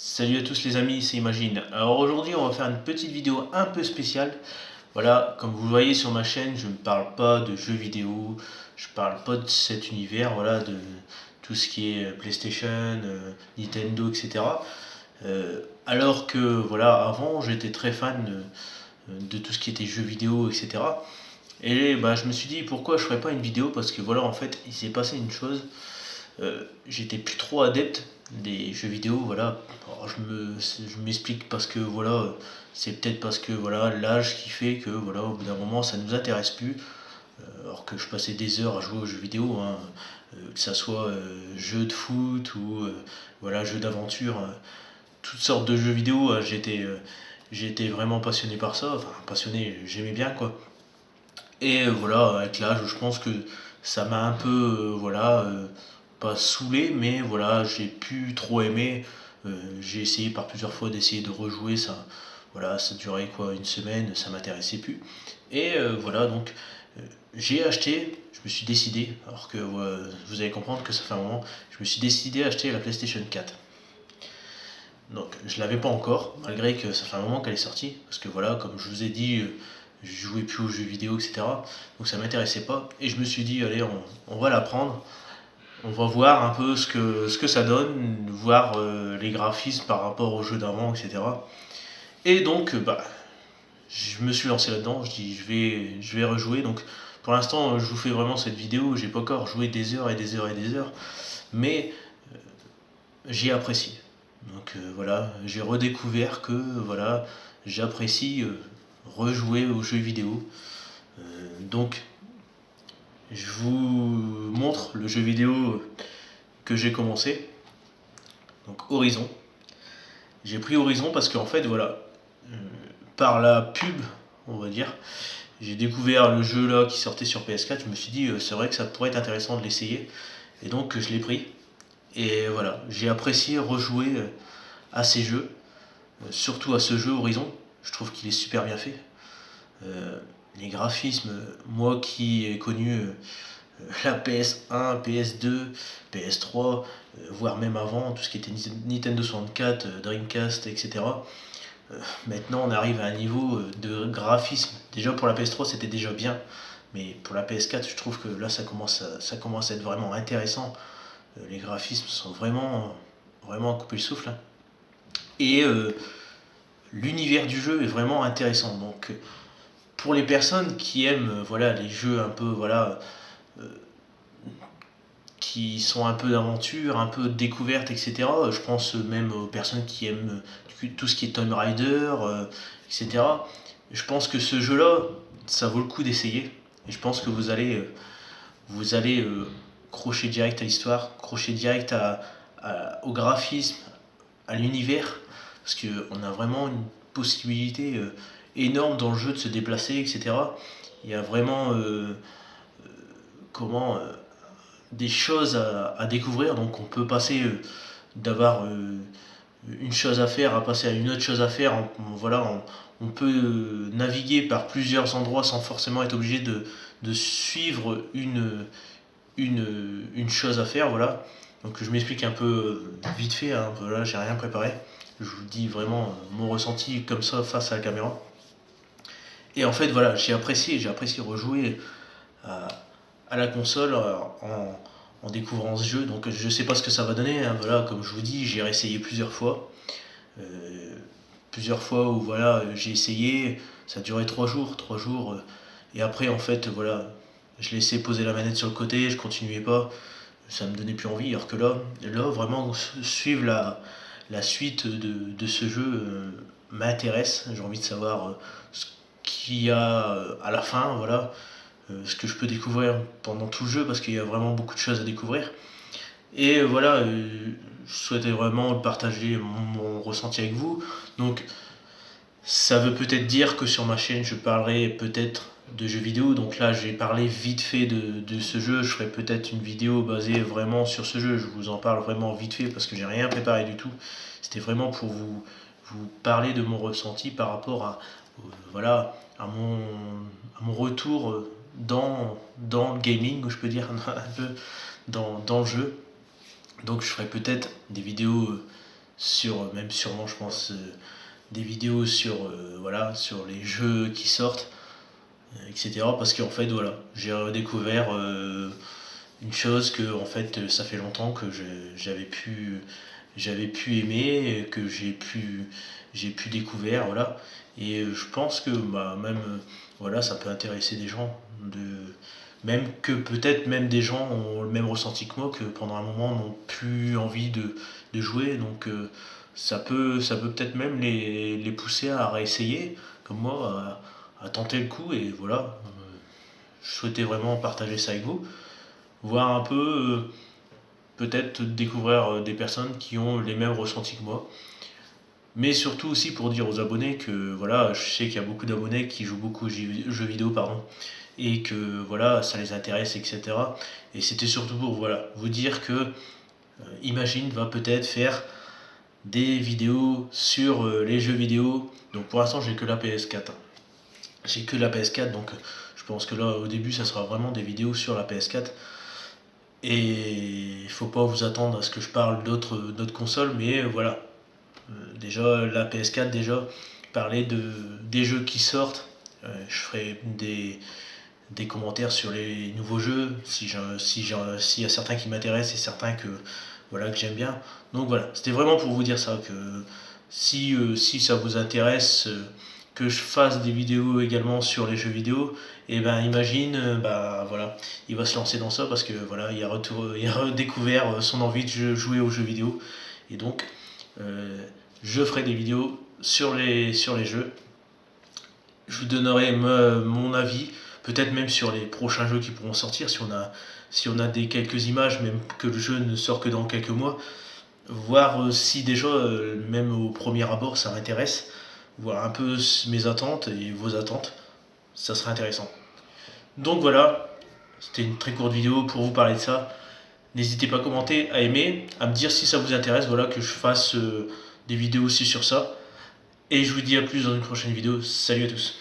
Salut à tous les amis, c'est Imagine. Alors aujourd'hui on va faire une petite vidéo un peu spéciale. Voilà, comme vous le voyez sur ma chaîne, je ne parle pas de jeux vidéo, je parle pas de cet univers, voilà, de tout ce qui est PlayStation, Nintendo, etc. Alors que voilà, avant j'étais très fan de tout ce qui était jeux vidéo, etc. Et bah, je me suis dit pourquoi je ferais pas une vidéo parce que voilà, en fait, il s'est passé une chose. J'étais plus trop adepte des jeux vidéo, voilà. Alors, je m'explique parce que voilà, c'est peut-être parce que voilà l'âge qui fait que voilà, au bout d'un moment, ça nous intéresse plus. Alors que je passais des heures à jouer aux jeux vidéo, hein, que ça soit jeux de foot ou voilà jeux d'aventure, toutes sortes de jeux vidéo. J'étais vraiment passionné par ça, enfin passionné, j'aimais bien quoi. Et voilà, avec l'âge, je pense que ça m'a un peu, voilà, pas saoulé, mais voilà, j'ai pu trop aimer. J'ai essayé par plusieurs fois d'essayer de rejouer ça. Voilà, ça durait quoi, une semaine, ça m'intéressait plus. Et voilà, donc j'ai acheté, je me suis décidé, alors que vous allez comprendre que ça fait un moment, je me suis décidé à acheter la PlayStation 4. Donc je l'avais pas encore, malgré que ça fait un moment qu'elle est sortie, parce que voilà, comme je vous ai dit, je jouais plus aux jeux vidéo, etc. Donc ça m'intéressait pas. Et je me suis dit, allez, on va la prendre, on va voir un peu ce que ça donne, voir les graphismes par rapport aux jeux d'avant, etc. Et donc, bah, je me suis lancé là-dedans, je dis, je vais rejouer. Donc pour l'instant, je vous fais vraiment cette vidéo, j'ai pas encore joué des heures et des heures et des heures, mais j'ai apprécié. Donc voilà, j'ai redécouvert que voilà, j'apprécie rejouer aux jeux vidéo. Donc je vous montre le jeu vidéo que j'ai commencé, donc Horizon. J'ai pris Horizon parce qu'en fait voilà, euh, par la pub, on va dire, j'ai découvert le jeu là qui sortait sur PS4, je me suis dit c'est vrai que ça pourrait être intéressant de l'essayer. Et donc je l'ai pris. Et voilà, j'ai apprécié rejouer à ces jeux. Surtout à ce jeu Horizon, je trouve qu'il est super bien fait. Euh, les graphismes, moi qui ai connu la PS1, PS2, PS3, voire même avant, tout ce qui était Nintendo 64, Dreamcast, etc. Maintenant on arrive à un niveau de graphisme. Déjà pour la PS3 c'était déjà bien, mais pour la PS4 je trouve que là ça commence à être vraiment intéressant. Les graphismes sont vraiment à couper le souffle, hein. Et l'univers du jeu est vraiment intéressant. Donc pour les personnes qui aiment voilà les jeux un peu voilà qui sont un peu d'aventure, un peu de découverte, etc. Je pense même aux personnes qui aiment tout ce qui est Tomb Raider, etc. Je pense que ce jeu-là, ça vaut le coup d'essayer. Et je pense que vous allez crocher direct à l'histoire, crocher direct au graphisme, à l'univers, parce qu'on a vraiment une possibilité énorme dans le jeu de se déplacer, etc. Il y a vraiment comment des choses à découvrir, donc on peut passer d'avoir une chose à faire à passer à une autre chose à faire. Voilà, on peut naviguer par plusieurs endroits sans forcément être obligé de suivre une chose à faire. Voilà. Donc je m'explique un peu vite fait, hein, voilà, j'ai rien préparé. Je vous dis vraiment mon ressenti comme ça face à la caméra. Et en fait, voilà, j'ai apprécié rejouer à, à la console en découvrant ce jeu. Donc je sais pas ce que ça va donner, hein, voilà, comme je vous dis, j'ai réessayé plusieurs fois. Plusieurs fois où voilà, j'ai essayé, ça durait 3 jours, 3 jours. Et après, en fait, voilà, je laissais poser la manette sur le côté, je continuais pas, ça me donnait plus envie. Alors que là vraiment, suivre la suite de ce jeu m'intéresse. J'ai envie de savoir ce qu'il y a à la fin, voilà, ce que je peux découvrir pendant tout le jeu, parce qu'il y a vraiment beaucoup de choses à découvrir. Et voilà, je souhaitais vraiment partager mon ressenti avec vous. Donc, ça veut peut-être dire que sur ma chaîne, je parlerai peut-être de jeux vidéo. Donc là, j'ai parlé vite fait de ce jeu. Je ferai peut-être une vidéo basée vraiment sur ce jeu. Je vous en parle vraiment vite fait parce que j'ai rien préparé du tout. C'était vraiment pour vous parler de mon ressenti par rapport voilà, à mon retour dans le gaming, je peux dire, un peu dans le jeu. Donc je ferai peut-être des vidéos même sûrement je pense des vidéos sur, voilà, sur les jeux qui sortent, etc. Parce qu'en fait voilà, j'ai redécouvert une chose que en fait ça fait longtemps que j'avais pu aimer, que j'ai pu découvrir, voilà. Et je pense que bah, même voilà, ça peut intéresser des gens, même que peut-être même des gens ont le même ressenti que moi, que pendant un moment n'ont plus envie de jouer, donc ça peut peut-être même les pousser à réessayer, comme moi, à tenter le coup, et voilà. Je souhaitais vraiment partager ça avec vous, voir un peu, peut-être découvrir des personnes qui ont les mêmes ressentis que moi. Mais surtout aussi pour dire aux abonnés que voilà, je sais qu'il y a beaucoup d'abonnés qui jouent beaucoup aux jeux vidéo, pardon, et que voilà, ça les intéresse, etc. Et c'était surtout pour voilà, vous dire que Imagine va peut-être faire des vidéos sur les jeux vidéo. Donc pour l'instant j'ai que la PS4. J'ai que la PS4, donc je pense que là au début ça sera vraiment des vidéos sur la PS4. Et il faut pas vous attendre à ce que je parle d'autres consoles, mais voilà. Déjà la PS4, déjà parler des jeux qui sortent. Je ferai des commentaires sur les nouveaux jeux, s'il y a certains qui m'intéressent et certains que voilà que j'aime bien. Donc voilà, c'était vraiment pour vous dire ça, que si ça vous intéresse, que je fasse des vidéos également sur les jeux vidéo, et ben imagine, bah voilà, il va se lancer dans ça parce que voilà, il a redécouvert son envie de jouer aux jeux vidéo, et donc euh, je ferai des vidéos sur les jeux. Je vous donnerai mon avis, peut-être même sur les prochains jeux qui pourront sortir, si on a quelques images, même que le jeu ne sort que dans quelques mois, voir si déjà, même au premier abord, ça m'intéresse, voir un peu mes attentes et vos attentes, ça serait intéressant. Donc voilà, c'était une très courte vidéo pour vous parler de ça. N'hésitez pas à commenter, à aimer, à me dire si ça vous intéresse, voilà, que je fasse des vidéos aussi sur ça. Et je vous dis à plus dans une prochaine vidéo. Salut à tous.